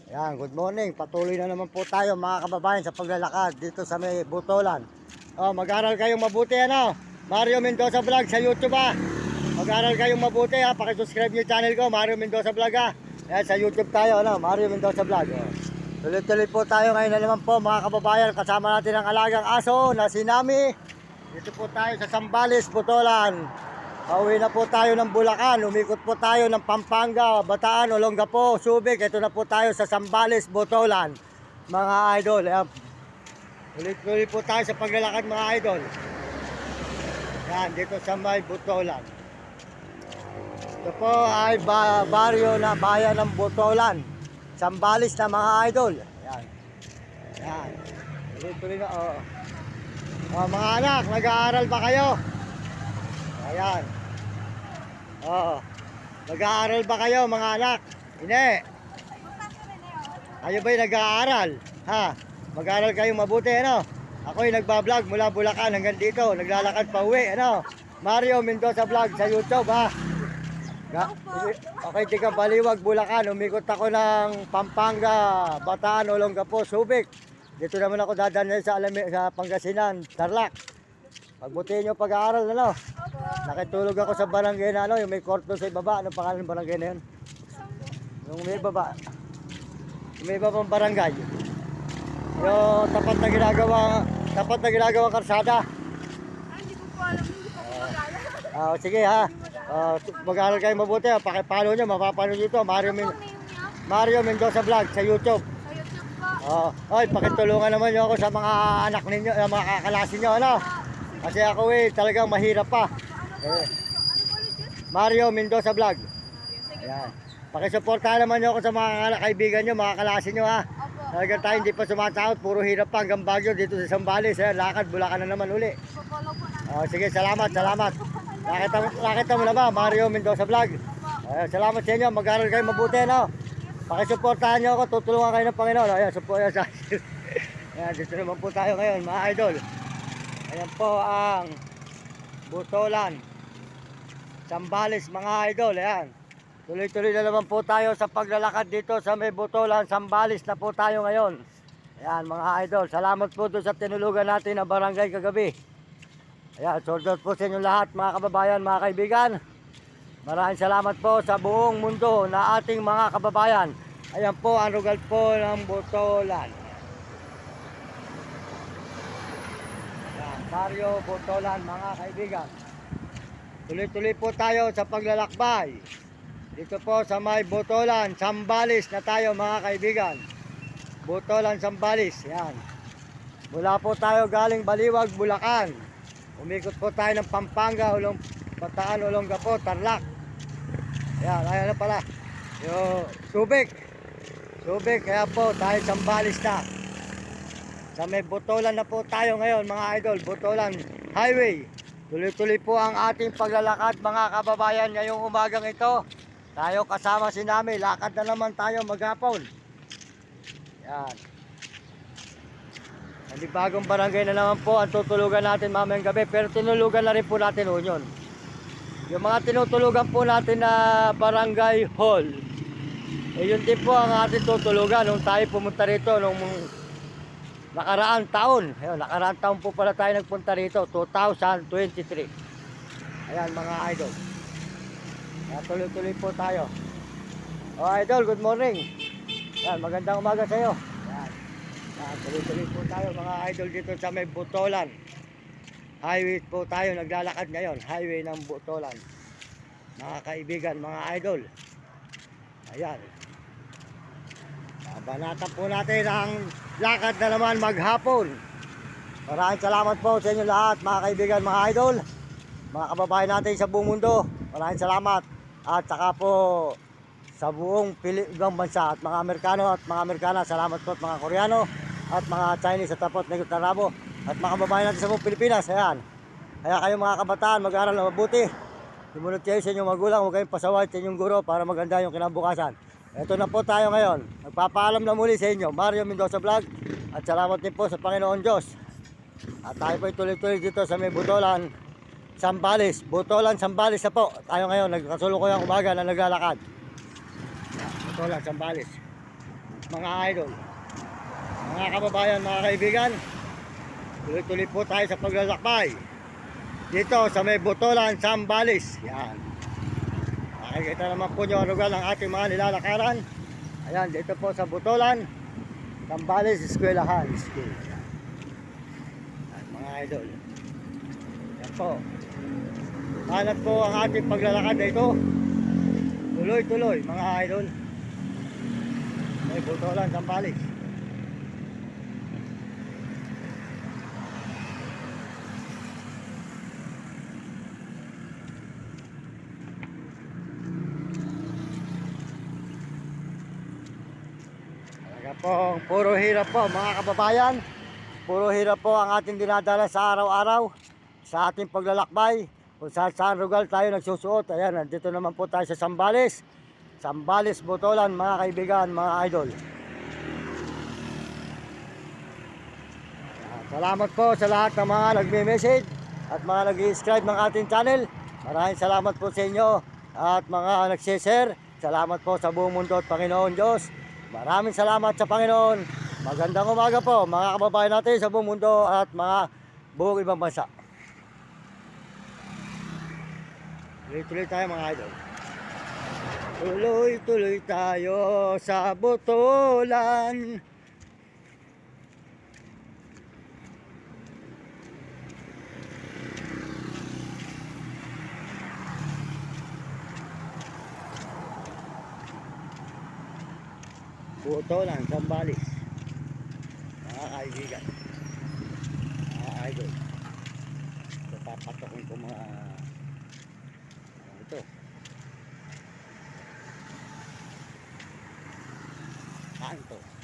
Ayan, good morning. Patuloy na naman po tayo mga kababayan sa paglalakad dito sa may Butolan. Mag-aral kayong mabuti ano. Mario Mendoza Vlog sa YouTube Mag-aral kayong mabuti Paki-subscribe niyo channel ko, Mario Mendoza Vlog Ayan, sa YouTube tayo ano, Mario Mendoza Vlog. Tuloy-tuloy po tayo ngayon na naman po mga kababayan. Kasama natin ang alagang aso na si Nami. Dito po tayo sa Zambales, Butolan. Pauwi na po tayo ng Bulacan, umikot po tayo ng Pampanga, Bataan, Olongapo, Subic. Ito na po tayo sa Zambales, Butolan, mga idol. Ulit-ulit po tayo sa paglalakad mga idol. Yan, dito sa may Butolan. Ito po ay baryo na bayan ng Butolan, Zambales na mga idol. Yan. Yan. Ulit-ulit na, mga anak, nag-aaral ba kayo? Ayan. Nag-aaral ba kayo mga anak? Hindi. Kayo ba'y nag-aaral? Mag-aaral kayong mabuti ano? Ako'y nagbablog mula Bulacan hanggang dito. Naglalakad pa uwi ano? Mario Mendoza Vlog sa YouTube Okay, tiga Baliwag, Bulacan. Umikot ako ng Pampanga, Bataan, Olongapo, Subic. Dito naman ako dadaan sa Pangasinan, Tarlac. Pagbutihin nyo pag-aaral ano? Nakitulog ako sa barangay na ano, yung may court doon sa ibaba. Anong pangalan ng barangay na yun? Yung may ibaba. Yung may ibabang barangay. Yung tapat na ginagawang karsada. Hindi ko po alam, hindi ko mag-aaral. Sige mag-aaral kayo mabuti Pakipalo nyo, mapapano dito Mario Mendoza Vlog sa YouTube. Sa YouTube po. Pakitulungan naman nyo ako sa mga anak ninyo, mga kakalasin nyo ano? Kasi ako talagang mahirap pa. Ano ulit yun? Mario Mendoza Vlog. Ayan. Pakisuportahan naman nyo ako sa mga kaibigan nyo, mga kalasin nyo Opo. Talagang tayo hindi pa sumasahod, puro hirap pa hanggang Baguio dito sa Zambales. Lakad, Bulacan na naman uli. Follow po namin. Sige, salamat. Nakita mo na ba, Mario Mendoza Vlog? Salamat sa inyo, mag-aaral kayo mabuti no? Pakisuportahan nyo ako, tutulungan kayo ng Panginoon. Ayan, support sa ayan, dito naman po tayo ngayon mga idol. Ayan po ang Butolan, Zambales mga idol. Ayan. Tuloy-tuloy na naman po tayo sa paglalakad dito sa may Butolan, Zambales na po tayo ngayon. Ayan mga idol. Salamat po doon sa tinulugan natin na barangay kagabi. Ayan, shoutout po sa inyo lahat mga kababayan, mga kaibigan. Maraming salamat po sa buong mundo na ating mga kababayan. Ayan po ang lugar po ng Butolan. Mario Butolan mga kaibigan. Tuloy-tuloy po tayo sa paglalakbay. Dito po sa may Butolan, Zambales na tayo mga kaibigan. Butolan, Zambales. Yan. Mula po tayo galing Baliwag, Bulacan. Umikot po tayo ng Pampanga, Bataan, Olongapo, Tarlac. Yan, ayan na pala. Yung Subic. Kaya po tayo Zambales na. Sa may Butolan na po tayo ngayon mga idol, Butolan Highway. Tuloy-tuloy po ang ating paglalakad mga kababayan ngayong umagang ito. Tayo kasama si Nami, lakad na naman tayo maghapon. Yan. Hindi bagong barangay na naman po ang tutulugan natin mamayang gabi, pero tinulugan na rin po natin Union. Yung mga tinutulugan po natin na barangay hall, yun din po ang ating tutulugan nung tayo pumunta rito nung nakaraang taon. Ayun, nakaraang taon po pala tayo nagpunta rito, 2023. Ayan mga idol. Tuloy-tuloy po tayo. Idol, good morning. Ayan, magandang umaga sa iyo. Ayan, tuloy-tuloy po tayo mga idol dito sa may Butolan. Highway po tayo naglalakad ngayon, highway ng Butolan. Mga kaibigan, mga idol. Ayan. Banatan po natin ang lakad na naman maghapon. Maraming salamat po sa inyo lahat mga kaibigan, mga idol, mga kababayan natin sa buong mundo. Maraming salamat. At saka po sa buong ibang bansa at mga Amerikano at mga Amerikana, salamat po at mga Koreano at mga Chinese at tapos Negros Tarabo at mga kababayan natin sa buong Pilipinas. Ayan. Kaya kayo mga kabataan, mag-aaral na mabuti. Sumunod kayo sa inyong magulang, huwag kayong pasaway sa inyong guro para maganda yung kinabukasan. Ito na po tayo ngayon. Nagpapaalam na muli sa inyo, Mario Mendoza Vlog. At salamat din po sa Panginoon Diyos. At tayo po tuloy-tuloy dito sa may Butolan, Zambales. Butolan, Zambales na po. Tayo ngayon, nagkasulukuyang umaga na naglalakad. Butolan, Zambales. mga idol. Mga kababayan, mga kaibigan, tuloy-tuloy po tayo sa paglalakbay dito sa may Botolan, Zambales. Yan, makikita naman po nyo ang lugar ng ating mga nilalakaran. Ayan, dito po sa Botolan, Zambales Eskwelahan School. Yan, mga idol. Yan po, hanap po ang ating paglalakad dito. Tuloy-tuloy mga idol, may Botolan, Zambales. Talaga pong puro hirap po mga kababayan. Puro hirap po ang ating dinadala sa araw-araw sa ating paglalakbay. Kung saan lugar tayo nagsusuot. Ayan, nandito naman po tayo sa Zambales. Zambales, Botolan, mga kaibigan, mga idol. Salamat po sa lahat ng mga nagme-message at mga nag-subscribe ng ating channel. Maraming salamat po sa inyo at mga nag-share. Salamat po sa buong mundo at Panginoon Diyos. Maraming salamat sa Panginoon. Magandang umaga po mga kababayan natin sa buong mundo at mga buong ibang bansa. Tuloy-tuloy tayo mga idol. Tuloy-tuloy tayo sa Botolan. Botolan, Zambales. Mga kaibigan, mga idol. Ito, papatokin ko mga ito. Saan to?